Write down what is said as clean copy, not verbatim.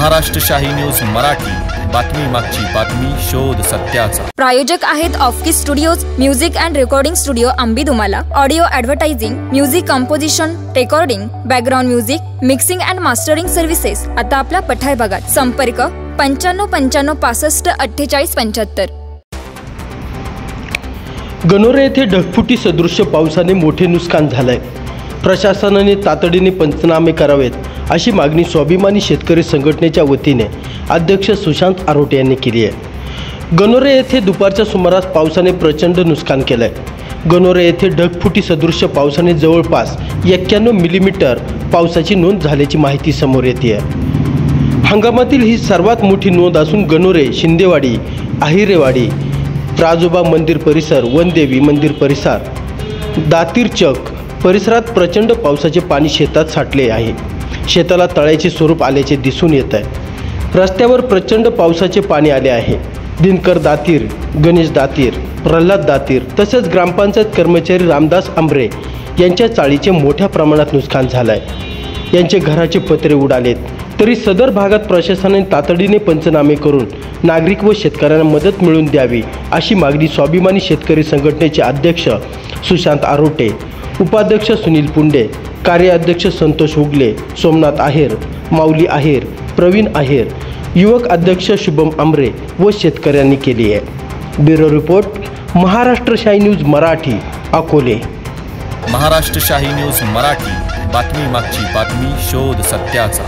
Maharashtrashahi news Marathi, बातमी मागची बातमी, शोध सत्याचा। प्रायोजक आहेत ऑफकिस studios, music and recording studio Ambi Dumala, audio advertising, music composition, recording, background music, mixing and mastering services आता आपल्या पठार भागात। संपर्क 95 95 65 48 75। गणोरे येथे ढगफुटी सदृश्य पावसाने मोठे नुकसान झालंय। प्रशासनाने तातडीने पंचनामे करावेत अशी मागणी स्वाभिमानी शेतकरी संघटनेच्या वतीने अध्यक्ष सुशांत आरोटे यांनी केली आहे। गणोरे येथे दुपारच्या सुमारास पावसाने प्रचंड नुकसान केलंय। गणोरे येथे ढगफुटी सदृश्य पावसाने जवळपास 91 मिलीमीटर पावसाची नोंद झाल्याची माहिती समोर येते आहे। हंगामातील ही सर्वात मोठी नोंद असून गणोरे, शिंदेवाडी, आहिरेवाडी, राजोबा मंदिर परिसर, वनदेवी मंदिर परिसर, दातीरचक परिसरात प्रचंड पावसाचे पाणी शेतात साठले आहे। शेताला तळ्याचे स्वरूप आल्याचे दिसून येत आहे। रस्त्यावर प्रचंड पावसाचे पाणी आले आहे। दिनकर दातीर, गणेश दातीर, प्रल्हाद दातीर तसेच ग्रामपंचायत कर्मचारी रामदास आंबरे यांच्या चाळीचे मोठ्या प्रमाणात नुकसान झाले आहे। यांचे घराचे पत्रे उडालेत। तरी सदर भागात प्रशासनाने तातडीने पंचनामे करून नागरिक व शेतकऱ्यांना मदत मिळवून द्यावी अशी मागणी स्वाभिमानी शेतकरी संघटनेचे अध्यक्ष सुशांत आरोटे, उपाध्यक्ष सुनील पुंडे, कार्याध्यक्ष संतोष हुगले, सोमनाथ आहेर, माऊली आहेर, प्रवीण आहेर, युवक अध्यक्ष शुभम आंबरे व शेतकऱ्यांनी केली आहे। Bureau report, Maharashtrashahi news Marathi, Akole. Maharashtrashahi news Marathi, बातमी मागची बातमी, शोध सत्याचा।